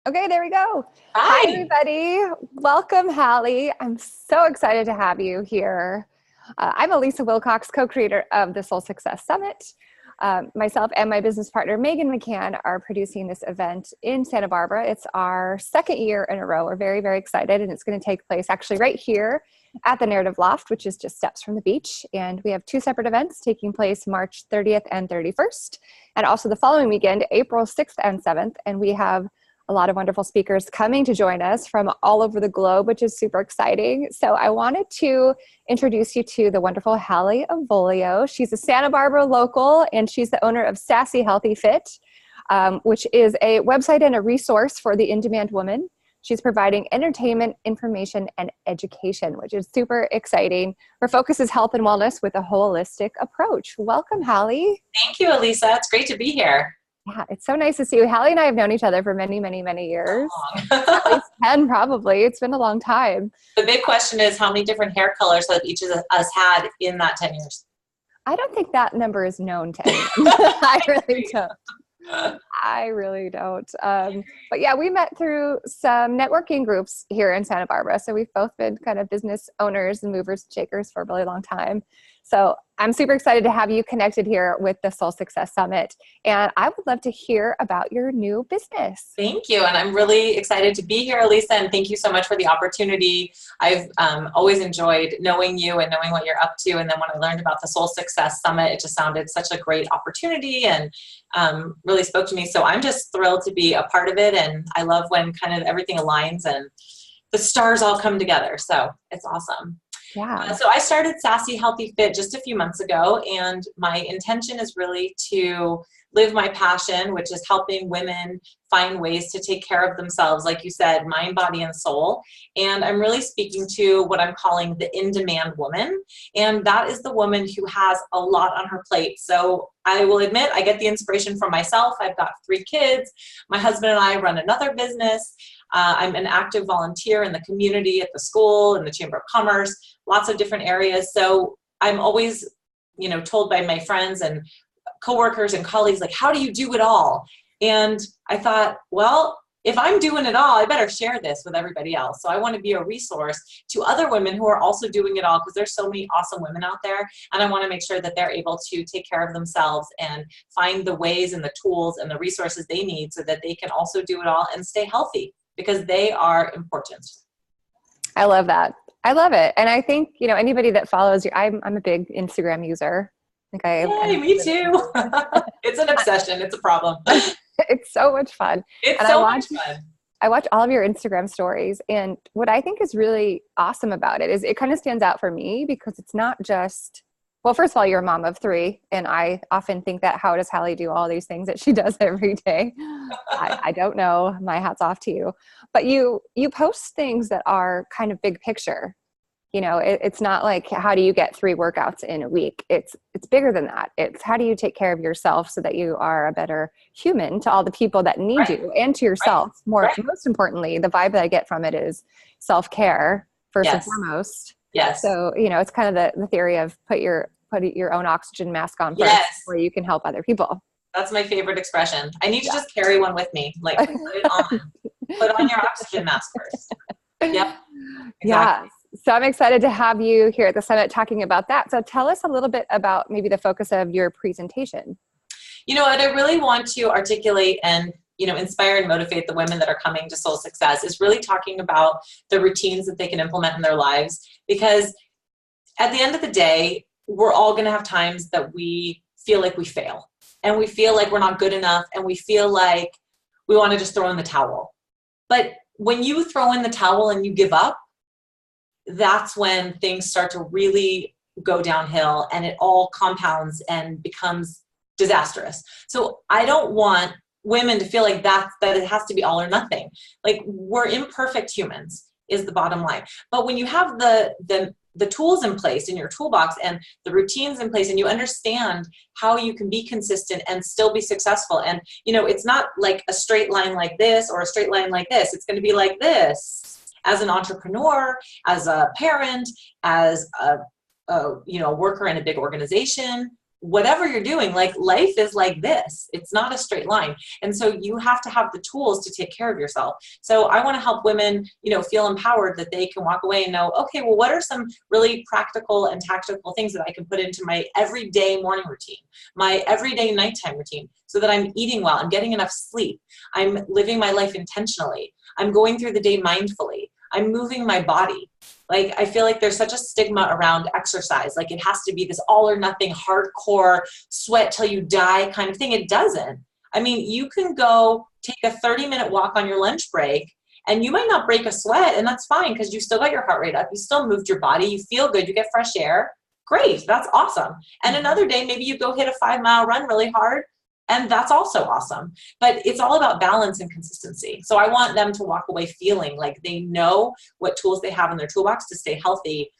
Okay, there we go. Hi, Hi. everybody. Welcome, Hallie. I'm so excited to have you here. I'm Elisa Wilcox, co-creator of the Soul Success Summit. Myself and my business partner, Megan McCann, are producing this event in Santa Barbara. It's our second year in a row. We're very, very excited, and it's going to take place actually right here at the Narrative Loft, which is just steps from the beach. And we have two separate events taking place March 30th and 31st, and also the following weekend, April 6th and 7th. And we have a lot of wonderful speakers coming to join us from all over the globe, which is super exciting. So I wanted to introduce you to the wonderful Hallie Avolio. She's a Santa Barbara local, and she's the owner of Sassy Healthy Fit, which is a website and a resource for the in-demand woman. She's providing entertainment, information, and education, which is super exciting. Her focus is health and wellness with a holistic approach. Welcome, Hallie. Thank you, Elisa. It's great to be here. Yeah, it's so nice to see you. Hallie and I have known each other for many, many, many years. At Long. least 10, probably. It's been a long time. The big question is how many different hair colors have each of us had in that 10 years? I don't think that number is known to anyone. I really don't. I really don't. But yeah, we met through some networking groups here in Santa Barbara. So we've both been kind of business owners and movers and shakers for a really long time. So I'm super excited to have you connected here with the Soul Success Summit. And I would love to hear about your new business. Thank you. And I'm really excited to be here, Elisa. And thank you so much for the opportunity. I've always enjoyed knowing you and knowing what you're up to. And then when I learned about the Soul Success Summit, it just sounded such a great opportunity and really spoke to me. So I'm just thrilled to be a part of it. And I love when kind of everything aligns and the stars all come together. So it's awesome. Yeah. So I started Sassy Healthy Fit just a few months ago, and my intention is really to live my passion, which is helping women find ways to take care of themselves, like you said, mind, body, and soul. And I'm really speaking to what I'm calling the in-demand woman, and that is the woman who has a lot on her plate. So I will admit I get the inspiration from myself. I've got 3 kids. My husband and I run another business. I'm an active volunteer in the community, at the school, in the Chamber of Commerce, lots of different areas. So I'm always, told by my friends and coworkers and colleagues, like, how do you do it all? And I thought, well, if I'm doing it all, I better share this with everybody else. So I want to be a resource to other women who are also doing it all, because there's so many awesome women out there. And I want to make sure that they're able to take care of themselves and find the ways and the tools and the resources they need so that they can also do it all and stay healthy, because they are important. I love that. I love it. And I think, anybody that follows you, I'm a big Instagram user. Yay, me too. It's an obsession. It's a problem. It's so much fun. It's And so much fun. I watch all of your Instagram stories. And what I think is really awesome about it is it kind of stands out for me because it's not just, well, first of all, you're a mom of 3. And I often think that how does Hallie do all these things that she does every day? I don't know. My hat's off to you. But you post things that are kind of big picture. It's not like, how do you get 3 workouts in a week? It's bigger than that. It's how do you take care of yourself so that you are a better human to all the people that need you and to yourself. Most importantly, the vibe that I get from it is self-care first and foremost. Yes. So, it's kind of the theory of put your own oxygen mask on first where you can help other people. That's my favorite expression. I need to just carry one with me. Like, put it on. Put on your oxygen mask first. Yep. Exactly. Yeah. So I'm excited to have you here at the summit talking about that. So tell us a little bit about maybe the focus of your presentation. What I really want to articulate and, inspire and motivate the women that are coming to Soul Success is really talking about the routines that they can implement in their lives. Because at the end of the day, we're all going to have times that we feel like we fail and we feel like we're not good enough and we feel like we want to just throw in the towel. But when you throw in the towel and you give up, that's when things start to really go downhill and it all compounds and becomes disastrous. So I don't want women to feel like that it has to be all or nothing. Like, we're imperfect humans is the bottom line. But when you have the tools in place in your toolbox and the routines in place and you understand how you can be consistent and still be successful, and it's not like a straight line like this or a straight line like this. It's going to be like this. As an entrepreneur, as a parent, as a worker in a big organization, whatever you're doing, like life is like this. It's not a straight line. And so you have to have the tools to take care of yourself. So I want to help women, feel empowered that they can walk away and know, okay, well, what are some really practical and tactical things that I can put into my everyday morning routine, my everyday nighttime routine, so that I'm eating well, I'm getting enough sleep, I'm living my life intentionally, I'm going through the day mindfully, I'm moving my body. Like, I feel like there's such a stigma around exercise. Like, it has to be this all or nothing, hardcore, sweat till you die kind of thing. It doesn't. I mean, you can go take a 30-minute walk on your lunch break, and you might not break a sweat, and that's fine because you still got your heart rate up. You still moved your body. You feel good. You get fresh air. Great. That's awesome. And another day, maybe you go hit a 5-mile run really hard, and that's also awesome. But it's all about balance and consistency. So I want them to walk away feeling like they know what tools they have in their toolbox to stay healthy,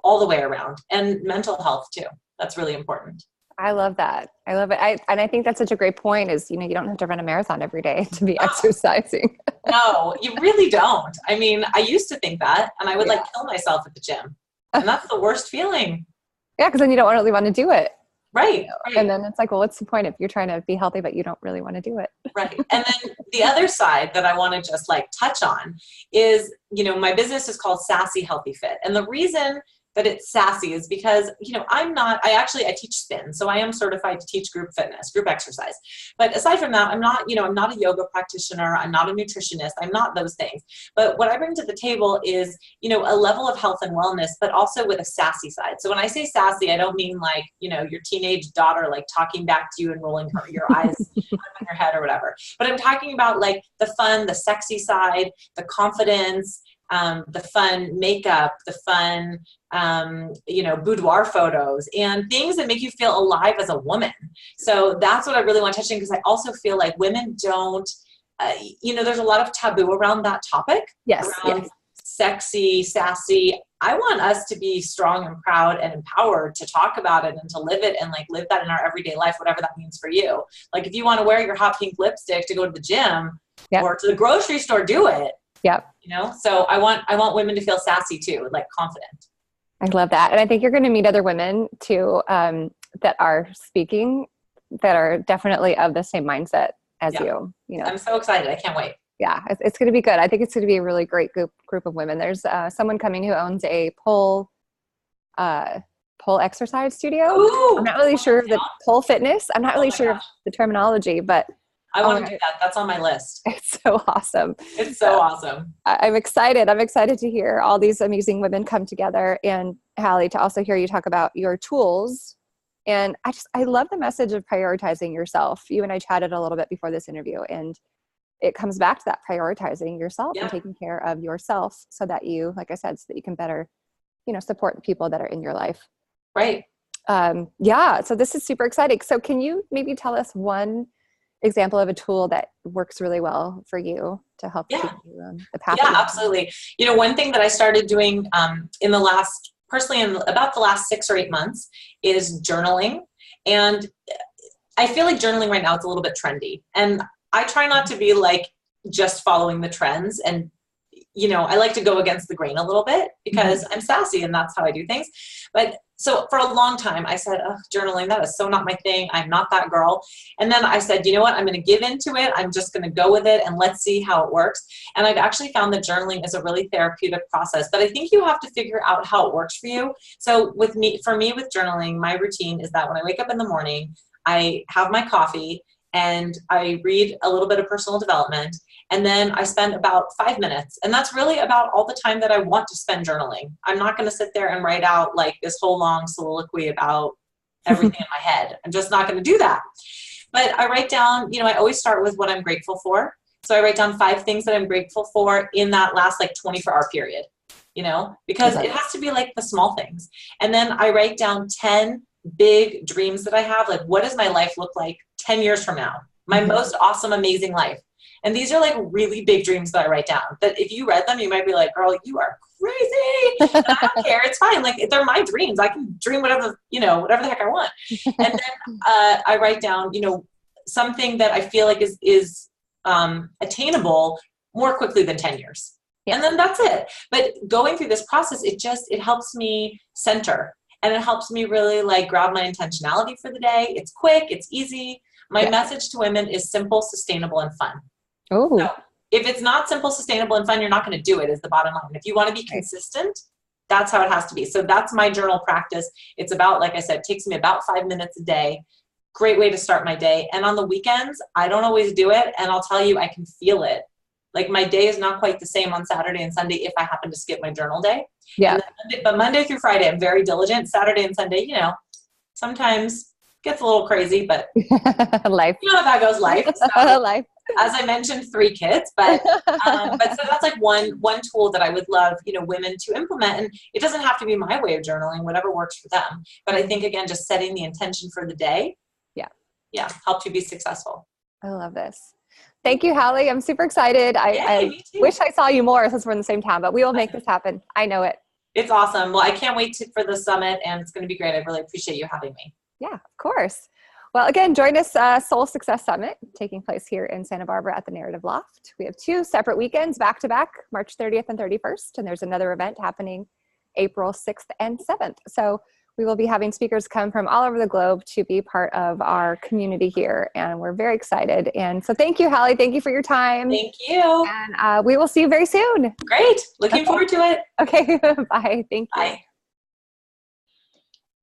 all the way around, and mental health too. That's really important. I love that. I love it. I think that's such a great point is, you don't have to run a marathon every day to be exercising. No, you really don't. I mean, I used to think that, and I would kill myself at the gym. And that's the worst feeling. Yeah. Cause then you don't really want to do it. Right, right. And then it's like, well, what's the point if you're trying to be healthy, but you don't really want to do it? Right. And then the other side that I want to just touch on is, my business is called Sassy Healthy Fit. And the reason that it's sassy is because, I teach spin. So I am certified to teach group fitness, group exercise. But aside from that, I'm not a yoga practitioner. I'm not a nutritionist. I'm not those things. But what I bring to the table is, a level of health and wellness, but also with a sassy side. So when I say sassy, I don't mean your teenage daughter, talking back to you and rolling your eyes on your head or whatever. But I'm talking about the fun, the sexy side, the confidence, the fun makeup, the fun, boudoir photos, and things that make you feel alive as a woman. So that's what I really want to touch on, because I also feel like women don't, there's a lot of taboo around that topic. Yes. Around sexy, sassy. I want us to be strong and proud and empowered to talk about it and to live it and live that in our everyday life, whatever that means for you. If you want to wear your hot pink lipstick to go to the gym or to the grocery store, do it. Yep. So I want women to feel sassy too, confident. I love that. And I think you're going to meet other women too, that are speaking, that are definitely of the same mindset as you. I'm so excited. I can't wait. Yeah, it's going to be good. I think it's going to be a really great group of women. There's someone coming who owns a pole exercise studio. Ooh, I'm not really sure of the pole fitness. I'm not really sure of the terminology, but I want to do that. That's on my list. It's so awesome. It's so awesome. I'm excited. I'm excited to hear all these amazing women come together, and Hallie, to also hear you talk about your tools. And I love the message of prioritizing yourself. You and I chatted a little bit before this interview, and it comes back to that prioritizing yourself and taking care of yourself so that you, like I said, so that you can better, support the people that are in your life. Right. So this is super exciting. So can you maybe tell us one example of a tool that works really well for you to help keep you on the path? Yeah, absolutely. One thing that I started doing in about the last 6 or 8 months is journaling. And I feel like journaling right now, it's a little bit trendy. And I try not to be just following the trends. And, I like to go against the grain a little bit because I'm sassy and that's how I do things. But so for a long time I said, oh, journaling, that is so not my thing. I'm not that girl. And then I said, you know what, I'm going to give into it. I'm just going to go with it and let's see how it works. And I've actually found that journaling is a really therapeutic process, but I think you have to figure out how it works for you. So for me with journaling, my routine is that when I wake up in the morning, I have my coffee and I read a little bit of personal development. And then I spend about 5 minutes. And that's really about all the time that I want to spend journaling. I'm not going to sit there and write out this whole long soliloquy about everything in my head. I'm just not going to do that. But I write down, I always start with what I'm grateful for. So I write down 5 things that I'm grateful for in that last 24-hour period, because it has to be the small things. And then I write down 10 big dreams that I have. What does my life look like 10 years from now? My most awesome, amazing life. And these are really big dreams that I write down that if you read them, you might be like, girl, you are crazy. And I don't care. It's fine. They're my dreams. I can dream whatever the heck I want. And then I write down, something that I feel like is attainable more quickly than 10 years. Yeah. And then that's it. But going through this process, it helps me center. and it helps me really like grab my intentionality for the day. It's quick, it's easy. My message to women is simple, sustainable, and fun. Oh. So if it's not simple, sustainable, and fun, you're not going to do it, is the bottom line. If you want to be consistent, that's how it has to be. So that's my journal practice. It's about, like I said, it takes me about 5 minutes a day. Great way to start my day. And on the weekends, I don't always do it. And I'll tell you, I can feel it. Like my day is not quite the same on Saturday and Sunday if I happen to skip my journal day. Yeah. But Monday through Friday, I'm very diligent. Saturday and Sunday, you know, sometimes gets a little crazy, but life. You know how that goes, life. So, life. as I mentioned, 3 kids, but so that's like one tool that I would love, you know, women to implement. And it doesn't have to be my way of journaling, whatever works for them. But I think, again, just setting the intention for the day. Yeah. Helps you be successful. I love this. Thank you, Hallie. I'm super excited. I wish I saw you more since we're in the same town, but we will make this happen. I know it. It's awesome. Well, I can't wait for the summit, and it's going to be great. I really appreciate you having me. Yeah, of course. Well, again, join us Soul Success Summit taking place here in Santa Barbara at the Narrative Loft. We have 2 separate weekends back to back, March 30th and 31st, and there's another event happening April 6th and 7th. So we will be having speakers come from all over the globe to be part of our community here, and we're very excited. And so thank you, Hallie. Thank you for your time. Thank you. And we will see you very soon. Great. Looking forward to it. Okay. Bye. Thank you. Bye.